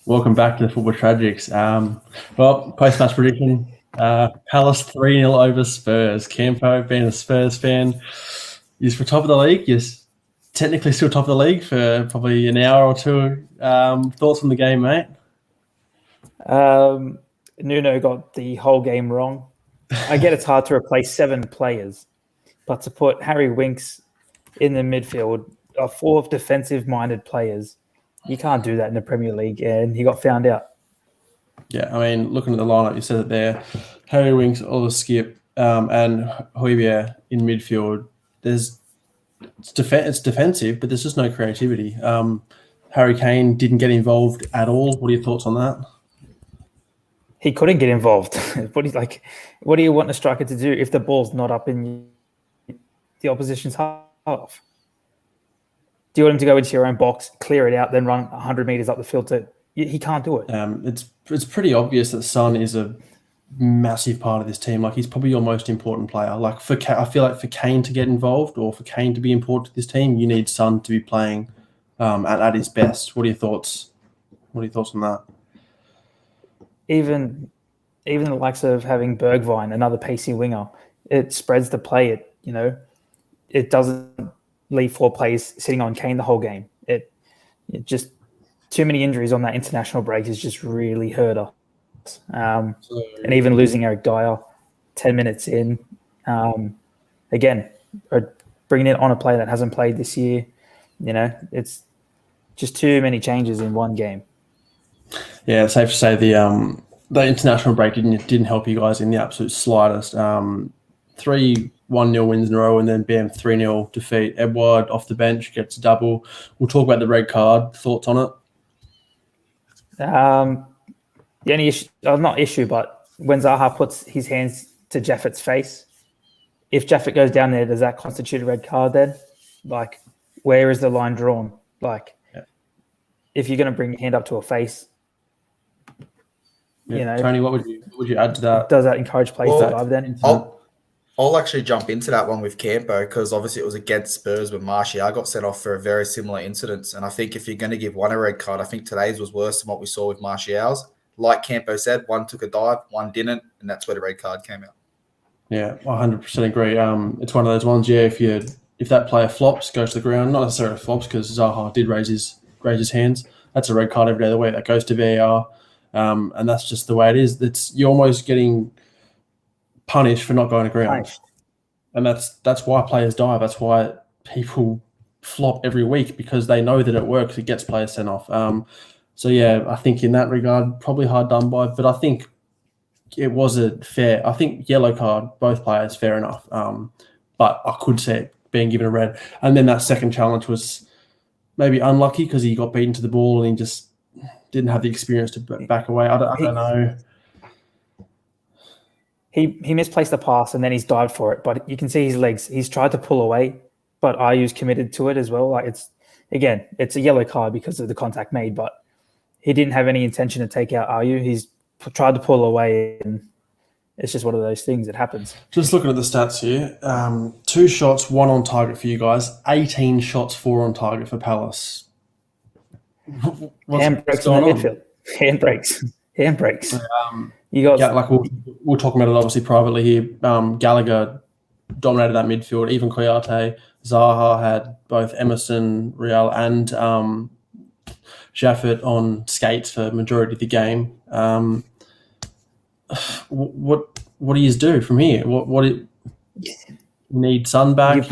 Welcome back to the Football Tragics. Post-match prediction, Palace 3-0 over Spurs. Campo, being a Spurs fan, is for top of the league. You're technically still top of the league for probably an hour or two. Thoughts on the game, mate? Nuno got the whole game wrong. I get it's hard to replace 7 players, but to put Harry Winks in the midfield, 4 defensive-minded players, you can't do that in the Premier League, and he got found out. Yeah, I mean, looking at the lineup, you said it there. Harry Winks, Oliver Skip, and Højbjerg in midfield. It's defensive, but there's just no creativity. Harry Kane didn't get involved at all. What are your thoughts on that? He couldn't get involved. What do you want a striker to do if the ball's not up in the opposition's half? Do you want him to go into your own box, clear it out, then run 100 meters up the field? He can't do it. It's pretty obvious that Son is a massive part of this team. Like, he's probably your most important player. Like, I feel like for Kane to get involved or for Kane to be important to this team, you need Son to be playing at his best. What are your thoughts? What are your thoughts on that? Even the likes of having Bergwijn, another pacey winger, it spreads the play. It doesn't leave 4 players sitting on Kane the whole game. It just too many injuries on that international break has just really hurt us. And even losing Eric Dyer 10 minutes in, again, bringing it on a player that hasn't played this year, it's just too many changes in one game. Yeah, it's safe to say the international break didn't help you guys in the absolute slightest. 3 1-0 wins in a row, and then bam, 3-0 defeat. Edouard off the bench gets a double. We'll talk about the red card. Thoughts on it? The only issue, not issue, but when Zaha puts his hands to Jaffett's face, if Jaffett goes down there, does that constitute a red card then? Like, where is the line drawn? Like, if you're going to bring your hand up to a face, Tony, what would you add to that? Does that encourage players to dive then? I'll actually jump into that one with Campo, because obviously it was against Spurs when Martial got sent off for a very similar incident. And I think if you're going to give one a red card, I think today's was worse than what we saw with Martial's. Like Campo said, one took a dive, one didn't, and that's where the red card came out. Yeah, 100% agree. It's one of those ones, if that player flops, goes to the ground, not necessarily flops because Zaha did raise his hands, that's a red card every day of the week. That goes to VAR, and that's just the way it is. You're almost getting punished for not going to ground. And that's why players dive. That's why people flop every week, because they know that it works. It gets players sent off. I think in that regard, probably hard done by, but I think it was I think yellow card, both players, fair enough. But I could see it being given a red. And then that second challenge was maybe unlucky because he got beaten to the ball and he just didn't have the experience to back away. I don't know. He misplaced the pass and then he's dived for it, but you can see his legs. He's tried to pull away, but Ayu's committed to it as well. Like, it's a yellow card because of the contact made, but he didn't have any intention to take out Ayu. He's tried to pull away, and it's just one of those things that happens. Just looking at the stats here, 2 shots, 1 on target for you guys. 18 shots, 4 on target for Palace. Handbrakes on the midfield. Handbrakes. We'll talk about it obviously privately here. Gallagher dominated that midfield. Even Kouyaté, Zaha had both Emerson, Real, and Jaffett on skates for majority of the game. What do you do from here? You need Son back.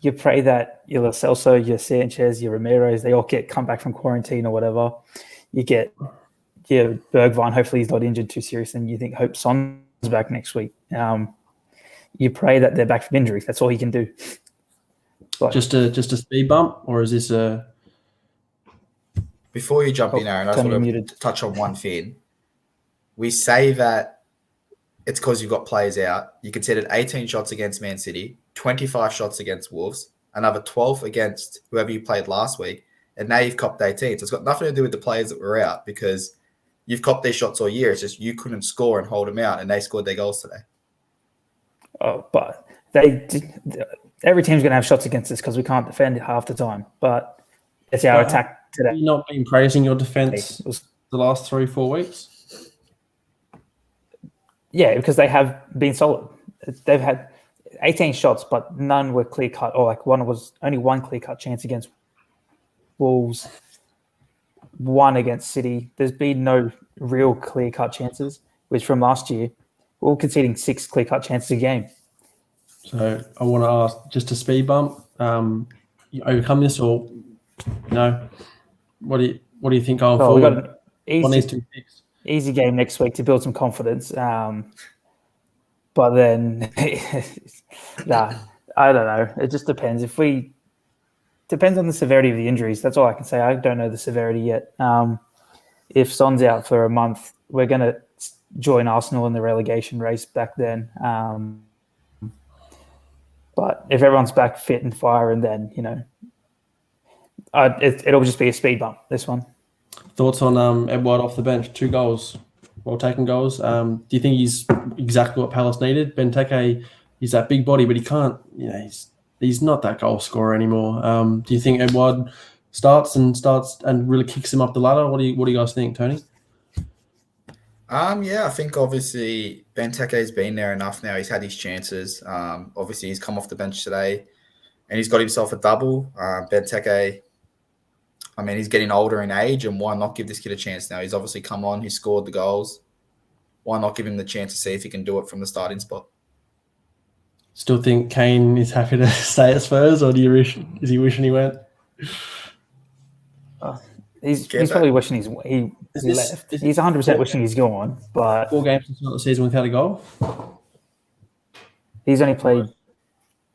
You pray that your Lo Celso, your Sanchez, your Ramirez, they all come back from quarantine or whatever. You get Bergwijn, hopefully he's not injured too serious, and you hope Son's back next week. You pray that they're back from injuries. That's all he can do. But just a speed bump, or is this a? Before you jump in, Aaron, I just want to touch on one thing. We say that it's because you've got players out. You conceded 18 shots against Man City, 25 shots against Wolves, another 12 against whoever you played last week, and now you've copped 18. So it's got nothing to do with the players that were out, because you've copped these shots all year. It's just you couldn't score and hold them out, and they scored their goals today. Oh, but every team's going to have shots against us because we can't defend it half the time. But it's our today. you not been praising your It defence was- the last 3-4 weeks? yeah, because they have been solid. They've had 18 shots, but none were clear cut, or like only one clear cut chance against Wolves, one against City. There's been no real clear cut chances, which from last year, we're all conceding 6 clear cut chances a game. So I want to ask, just a speed bump, you overcome this, or no? What do you think going Oh, we got forward? an What needs to be fixed? easy game next week to build some confidence. But then, I don't know. It just depends. Depends on the severity of the injuries. That's all I can say. I don't know the severity yet. If Son's out for a month, we're going to join Arsenal in the relegation race back then. But if everyone's back fit and firing, then, it'll just be a speed bump, this one. Thoughts on Edward off the bench? 2 goals, well taken goals. Do you think he's exactly what Palace needed? Benteke, he's that big body, but he can't. He's not that goal scorer anymore. Do you think Edward starts and really kicks him up the ladder? What do you guys think, Tony? Yeah, I think obviously Benteke's been there enough now. He's had his chances. Obviously he's come off the bench today, and he's got himself a double. Benteke, I mean, he's getting older in age, and why not give this kid a chance now? He's obviously come on, he scored the goals. Why not give him the chance to see if he can do it from the starting spot? Still think Kane is happy to stay at Spurs, or is he wishing he went? He's probably wishing he left. He's 100% wishing he's gone, but 4 games to start the season without a goal. he's only played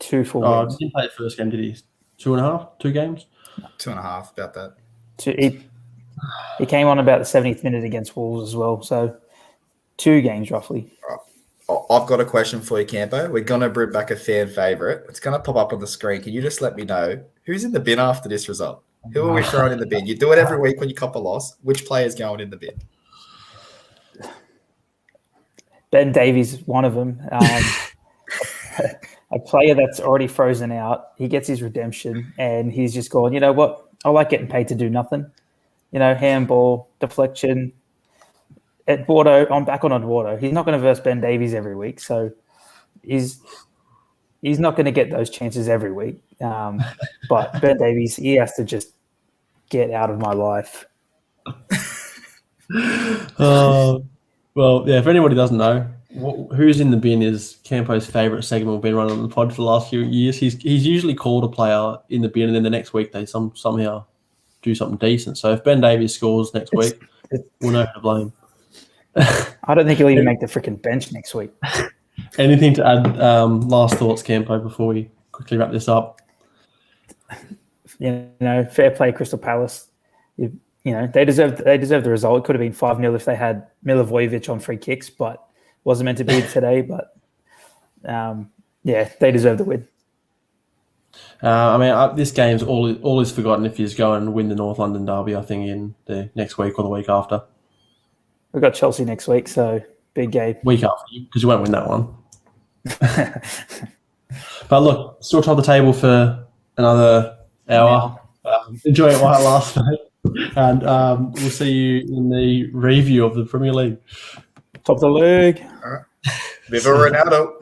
2 full games. He didn't play the first game, did he? 2.5, 2 games? 2.5, about that. He came on about the 70th minute against Wolves as well, so 2 games roughly. I've got a question for you, Campo. We're going to bring back a fan favourite. It's going to pop up on the screen. Can you just let me know who's in the bin after this result? Who are we throwing in the bin? You do it every week when you cop a loss. Which player's going in the bin? Ben Davies, one of them. A player that's already frozen out. He gets his redemption, and he's just gone, you know what? I like getting paid to do nothing. Handball, deflection. Eduardo, I'm back on Eduardo. He's not going to verse Ben Davies every week, so he's not going to get those chances every week. But Ben Davies, he has to just get out of my life. Well, yeah, if anybody doesn't know, who's in the bin is Campo's favourite segment we've been running on the pod for the last few years. He's usually called a player in the bin, and then the next week they somehow do something decent. So if Ben Davies scores next week, we'll know who to blame. I don't think he'll even make the freaking bench next week. Anything to add? Last thoughts, Campo, before we quickly wrap this up. Fair play, Crystal Palace. They deserve the result. It could have been 5-0 if they had Milivojevic on free kicks, but wasn't meant to be today. But they deserve the win. This game's all is forgotten if you just go and win the North London derby. I think in the next week or the week after. We've got Chelsea next week, so big game. Week after, because you won't win that one. But look, still top of the table for another hour. Enjoy it while it lasts, mate. And we'll see you in the review of the Premier League. Top of the league. All right. Viva Ronaldo.